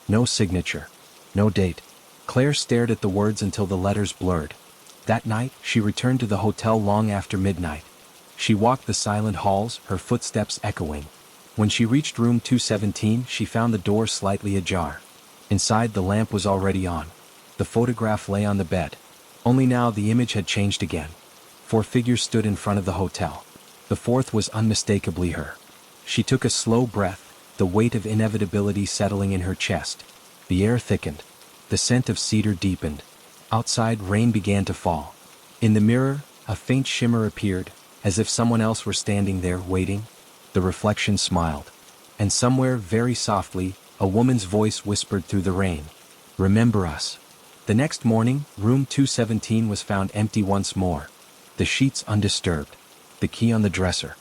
No signature. No date. Claire stared at the words until the letters blurred. That night, she returned to the hotel long after midnight. She walked the silent halls, her footsteps echoing. When she reached room 217, she found the door slightly ajar. Inside, the lamp was already on. The photograph lay on the bed. Only now the image had changed again. 4 figures stood in front of the hotel. The fourth was unmistakably her. She took a slow breath, the weight of inevitability settling in her chest. The air thickened. The scent of cedar deepened. Outside, rain began to fall. In the mirror, a faint shimmer appeared, as if someone else were standing there, waiting. The reflection smiled. And somewhere, very softly, a woman's voice whispered through the rain. "Remember us." The next morning, room 217 was found empty once more. The sheets undisturbed. The key on the dresser.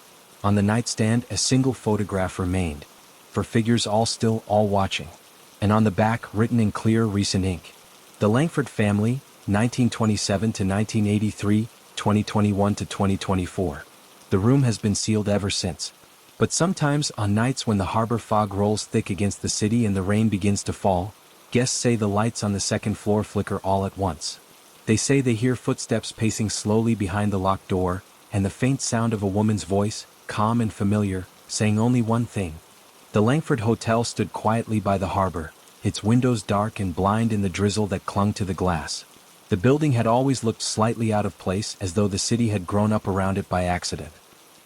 On the nightstand, a single photograph remained. 4 figures all still, all watching. And on the back, written in clear, recent ink. The Langford family, 1927 to 1983, 2021 to 2024. The room has been sealed ever since. But sometimes, on nights when the harbor fog rolls thick against the city and the rain begins to fall, guests say the lights on the second floor flicker all at once. They say they hear footsteps pacing slowly behind the locked door, and the faint sound of a woman's voice, calm and familiar, saying only one thing. The Langford Hotel stood quietly by the harbor, its windows dark and blind in the drizzle that clung to the glass. The building had always looked slightly out of place, as though the city had grown up around it by accident.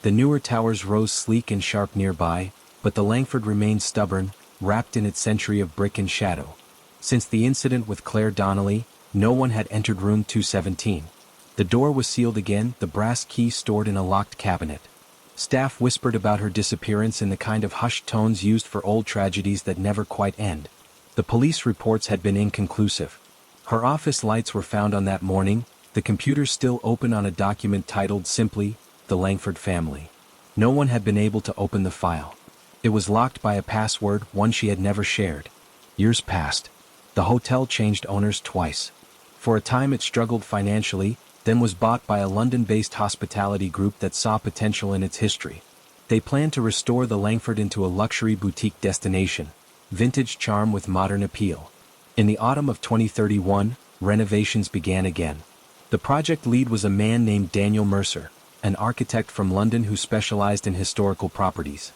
The newer towers rose sleek and sharp nearby, but the Langford remained stubborn, wrapped in its century of brick and shadow. Since the incident with Claire Donnelly, no one had entered room 217. The door was sealed again, the brass key stored in a locked cabinet. Staff whispered about her disappearance in the kind of hushed tones used for old tragedies that never quite end. The police reports had been inconclusive. Her office lights were found on that morning, the computer still open on a document titled simply, "The Langford Family." No one had been able to open the file. It was locked by a password, one she had never shared. Years passed. The hotel changed owners twice. For a time it struggled financially, then was bought by a London-based hospitality group that saw potential in its history. They planned to restore the Langford into a luxury boutique destination, vintage charm with modern appeal. In the autumn of 2031, renovations began again. The project lead was a man named Daniel Mercer, an architect from London who specialized in historical properties.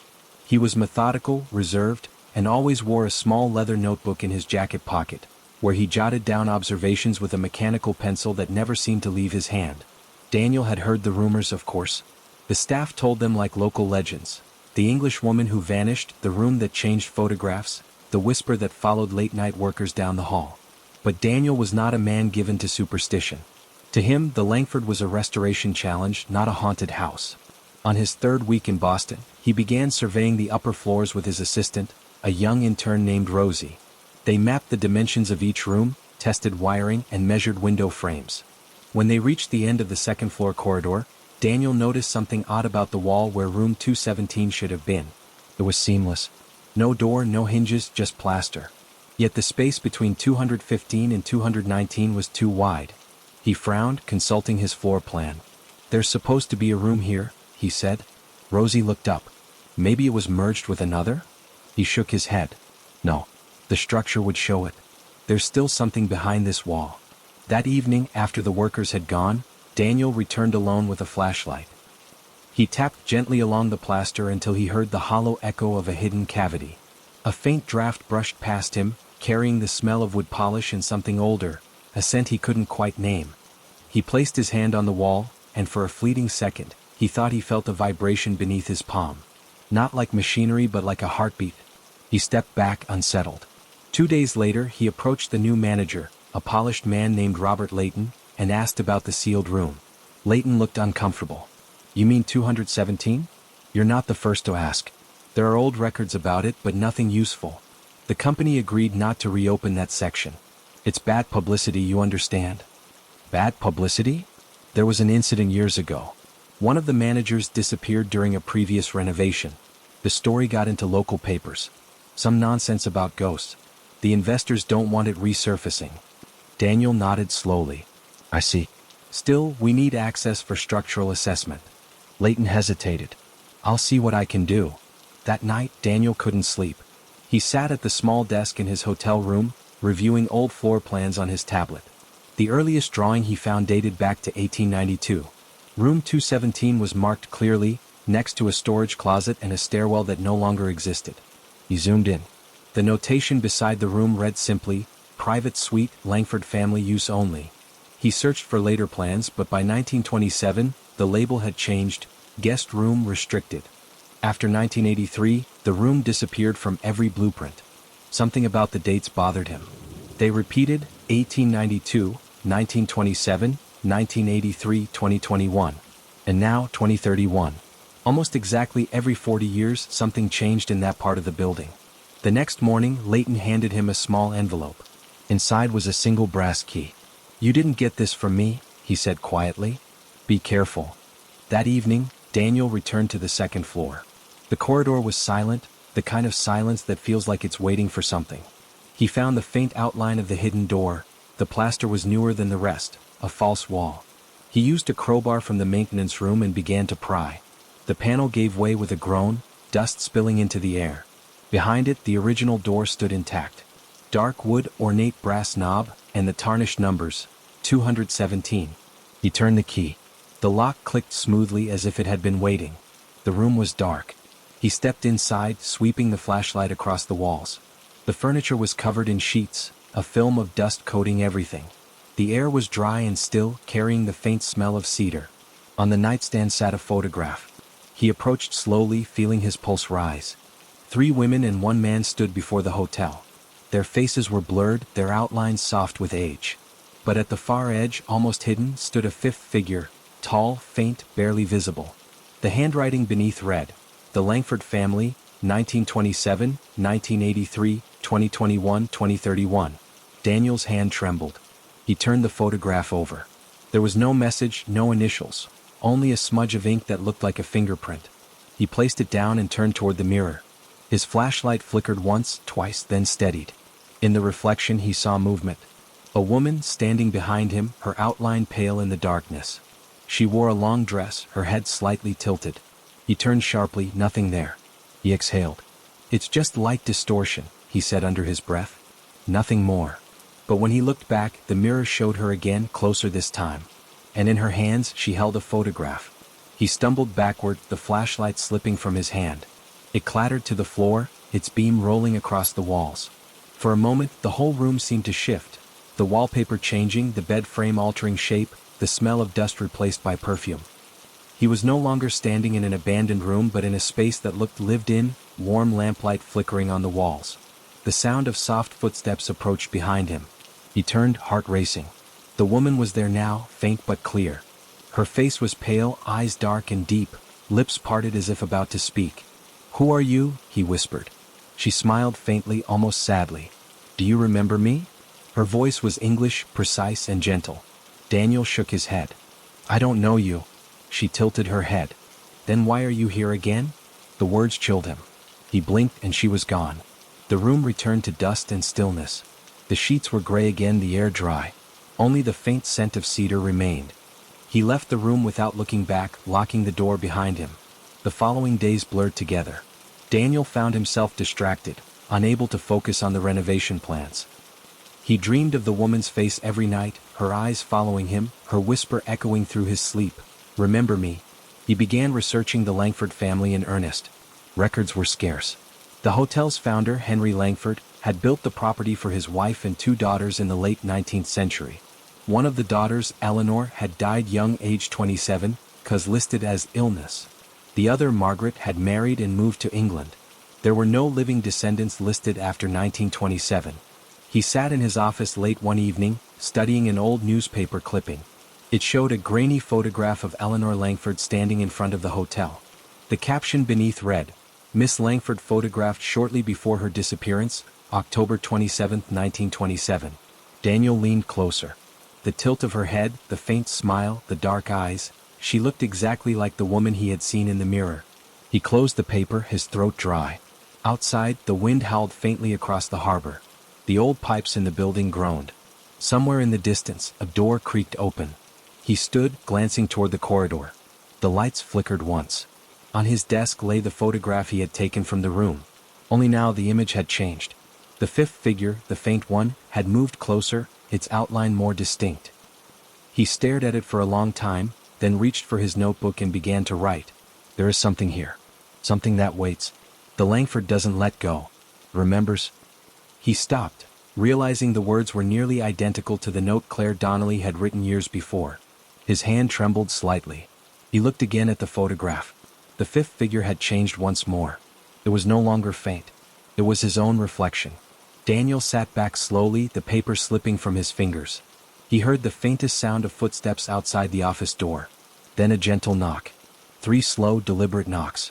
He was methodical, reserved, and always wore a small leather notebook in his jacket pocket, where he jotted down observations with a mechanical pencil that never seemed to leave his hand. Daniel had heard the rumors, of course. The staff told them like local legends. The English woman who vanished, the room that changed photographs, the whisper that followed late-night workers down the hall. But Daniel was not a man given to superstition. To him, the Langford was a restoration challenge, not a haunted house. On his 3rd week in Boston, he began surveying the upper floors with his assistant, a young intern named Rosie. They mapped the dimensions of each room, tested wiring, and measured window frames. When they reached the end of the second-floor corridor, Daniel noticed something odd about the wall where room 217 should have been. It was seamless. No door, no hinges, just plaster. Yet the space between 215 and 219 was too wide. He frowned, consulting his floor plan. "There's supposed to be a room here," he said. Rosie looked up. "Maybe it was merged with another?" He shook his head. "No. The structure would show it. There's still something behind this wall." That evening, after the workers had gone, Daniel returned alone with a flashlight. He tapped gently along the plaster until he heard the hollow echo of a hidden cavity. A faint draft brushed past him, carrying the smell of wood polish and something older, a scent he couldn't quite name. He placed his hand on the wall, and for a fleeting second, he thought he felt a vibration beneath his palm. Not like machinery but like a heartbeat. He stepped back, unsettled. 2 days later, he approached the new manager, a polished man named Robert Leighton, and asked about the sealed room. Leighton looked uncomfortable. "You mean 217? You're not the first to ask. There are old records about it, but nothing useful." The company agreed not to reopen that section. "It's bad publicity, you understand." "Bad publicity?" "There was an incident years ago. One of the managers disappeared during a previous renovation. The story got into local papers. Some nonsense about ghosts. The investors don't want it resurfacing. Daniel nodded slowly. I see. Still, we need access for structural assessment. Leighton hesitated. I'll see what I can do. That night, Daniel couldn't sleep. He sat at the small desk in his hotel room, reviewing old floor plans on his tablet. The earliest drawing he found dated back to 1892. Room 217 was marked clearly, next to a storage closet and a stairwell that no longer existed. He zoomed in. The notation beside the room read simply, "Private Suite, Langford Family Use Only." He searched for later plans, but by 1927, the label had changed, "Guest Room Restricted." After 1983, the room disappeared from every blueprint. Something about the dates bothered him. They repeated, 1892, 1927, 1983, 2021, and now 2031. Almost exactly every 40 years, something changed in that part of the building. The next morning, Leighton handed him a small envelope. Inside was a single brass key. "You didn't get this from me," he said quietly. "Be careful." That evening, Daniel returned to the second floor. The corridor was silent, the kind of silence that feels like it's waiting for something. He found the faint outline of the hidden door. The plaster was newer than the rest, a false wall. He used a crowbar from the maintenance room and began to pry. The panel gave way with a groan, dust spilling into the air. Behind it, the original door stood intact. Dark wood, ornate brass knob, and the tarnished numbers, 217. He turned the key. The lock clicked smoothly as if it had been waiting. The room was dark. He stepped inside, sweeping the flashlight across the walls. The furniture was covered in sheets, a film of dust coating everything. The air was dry and still, carrying the faint smell of cedar. On the nightstand sat a photograph. He approached slowly, feeling his pulse rise. 3 women and 1 man stood before the hotel. Their faces were blurred, their outlines soft with age. But at the far edge, almost hidden, stood a 5th figure, tall, faint, barely visible. The handwriting beneath read, "The Langford Family, 1927, 1983, 2021, 2031. Daniel's hand trembled. He turned the photograph over. There was no message, no initials, only a smudge of ink that looked like a fingerprint. He placed it down and turned toward the mirror. His flashlight flickered once, twice, then steadied. In the reflection he saw movement. A woman standing behind him, her outline pale in the darkness. She wore a long dress, her head slightly tilted. He turned sharply, nothing there. He exhaled. "It's just light distortion," he said under his breath. Nothing more. But when he looked back, the mirror showed her again, closer this time. And in her hands she held a photograph. He stumbled backward, the flashlight slipping from his hand. It clattered to the floor, its beam rolling across the walls. For a moment, the whole room seemed to shift. The wallpaper changing, the bed frame altering shape, the smell of dust replaced by perfume. He was no longer standing in an abandoned room but in a space that looked lived in, warm lamplight flickering on the walls. The sound of soft footsteps approached behind him. He turned, heart racing. The woman was there now, faint but clear. Her face was pale, eyes dark and deep, lips parted as if about to speak. "Who are you?" he whispered. She smiled faintly, almost sadly. "Do you remember me?" Her voice was English, precise and gentle. Daniel shook his head. "I don't know you." She tilted her head. "Then why are you here again?" The words chilled him. He blinked and she was gone. The room returned to dust and stillness. The sheets were gray again, the air dry. Only the faint scent of cedar remained. He left the room without looking back, locking the door behind him. The following days blurred together. Daniel found himself distracted, unable to focus on the renovation plans. He dreamed of the woman's face every night, her eyes following him, her whisper echoing through his sleep. "Remember me." He began researching the Langford family in earnest. Records were scarce. The hotel's founder, Henry Langford, had built the property for his wife and 2 daughters in the late 19th century. One of the daughters, Eleanor, had died young, age 27, cause listed as illness. The other, Margaret, had married and moved to England. There were no living descendants listed after 1927. He sat in his office late one evening, studying an old newspaper clipping. It showed a grainy photograph of Eleanor Langford standing in front of the hotel. The caption beneath read, "Miss Langford photographed shortly before her disappearance, October 27, 1927. Daniel leaned closer. The tilt of her head, the faint smile, the dark eyes, she looked exactly like the woman he had seen in the mirror. He He closed the paper, his throat dry. Outside, the wind howled faintly across the harbor. The old pipes in the building groaned. Somewhere in the distance, a door creaked open. He stood, glancing toward the corridor. The lights flickered once. On his desk lay the photograph he had taken from the room. Only now the image had changed. The fifth figure, the faint one, had moved closer, its outline more distinct. He stared at it for a long time, then reached for his notebook and began to write. There is something here. Something that waits. The Langford doesn't let go. Remembers? He stopped, realizing the words were nearly identical to the note Claire Donnelly had written years before. His hand trembled slightly. He looked again at the photograph. The fifth figure had changed once more. It was no longer faint. It was his own reflection. Daniel sat back slowly, the paper slipping from his fingers. He heard the faintest sound of footsteps outside the office door. Then a gentle knock. 3 slow, deliberate knocks.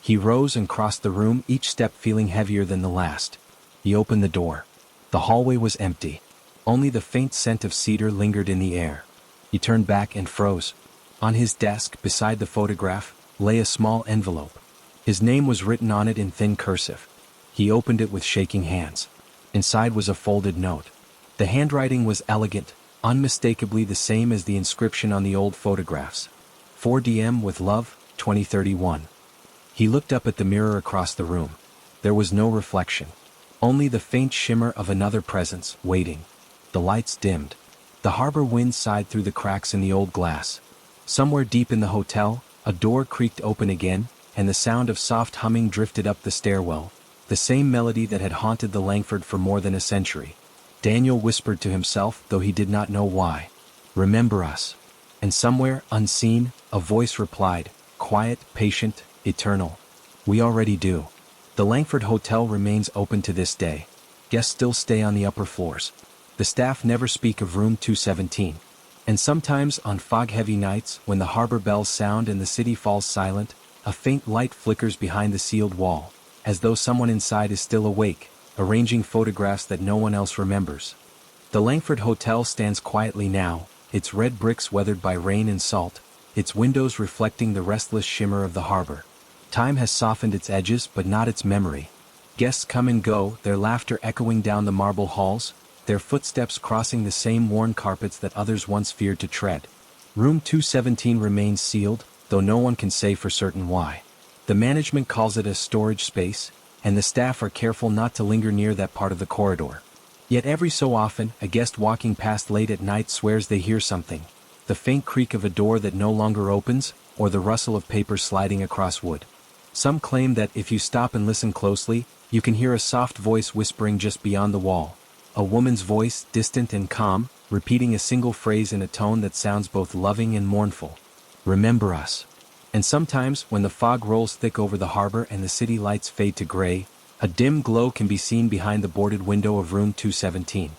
He rose and crossed the room, each step feeling heavier than the last. He opened the door. The hallway was empty. Only the faint scent of cedar lingered in the air. He turned back and froze. On his desk, beside the photograph, lay a small envelope. His name was written on it in thin cursive. He opened it with shaking hands. Inside was a folded note. The handwriting was elegant, unmistakably the same as the inscription on the old photographs. 4DM with love, 2031. He looked up at the mirror across the room. There was no reflection. Only the faint shimmer of another presence, waiting. The lights dimmed. The harbor wind sighed through the cracks in the old glass. Somewhere deep in the hotel, a door creaked open again, and the sound of soft humming drifted up the stairwell, the same melody that had haunted the Langford for more than a century. Daniel whispered to himself, though he did not know why. Remember us. And somewhere, unseen, a voice replied, quiet, patient, eternal. We already do. The Langford Hotel remains open to this day. Guests still stay on the upper floors. The staff never speak of room 217. And sometimes, on fog-heavy nights, when the harbor bells sound and the city falls silent, a faint light flickers behind the sealed wall, as though someone inside is still awake, arranging photographs that no one else remembers. The Langford Hotel stands quietly now, its red bricks weathered by rain and salt, its windows reflecting the restless shimmer of the harbor. Time has softened its edges but not its memory. Guests come and go, their laughter echoing down the marble halls, their footsteps crossing the same worn carpets that others once feared to tread. Room 217 remains sealed, though no one can say for certain why. The management calls it a storage space, and the staff are careful not to linger near that part of the corridor. Yet every so often, a guest walking past late at night swears they hear something. The faint creak of a door that no longer opens, or the rustle of paper sliding across wood. Some claim that if you stop and listen closely, you can hear a soft voice whispering just beyond the wall. A woman's voice, distant and calm, repeating a single phrase in a tone that sounds both loving and mournful. Remember us. And sometimes, when the fog rolls thick over the harbor and the city lights fade to gray, a dim glow can be seen behind the boarded window of room 217.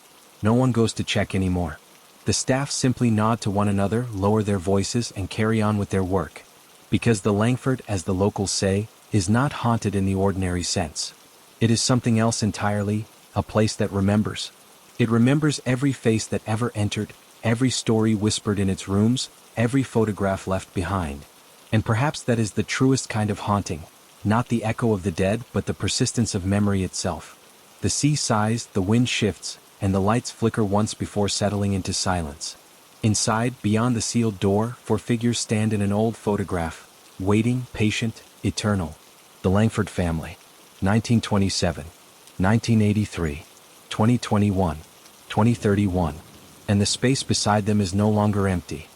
No one goes to check anymore. The staff simply nod to one another, lower their voices, and carry on with their work. Because the Langford, as the locals say, is not haunted in the ordinary sense. It is something else entirely, a place that remembers. It remembers every face that ever entered, every story whispered in its rooms, every photograph left behind. And perhaps that is the truest kind of haunting, not the echo of the dead but the persistence of memory itself. The sea sighs, the wind shifts, and the lights flicker once before settling into silence. Inside, beyond the sealed door, 4 figures stand in an old photograph, waiting, patient, eternal. The Langford family. 1927. 1983, 2021, 2031, and the space beside them is no longer empty.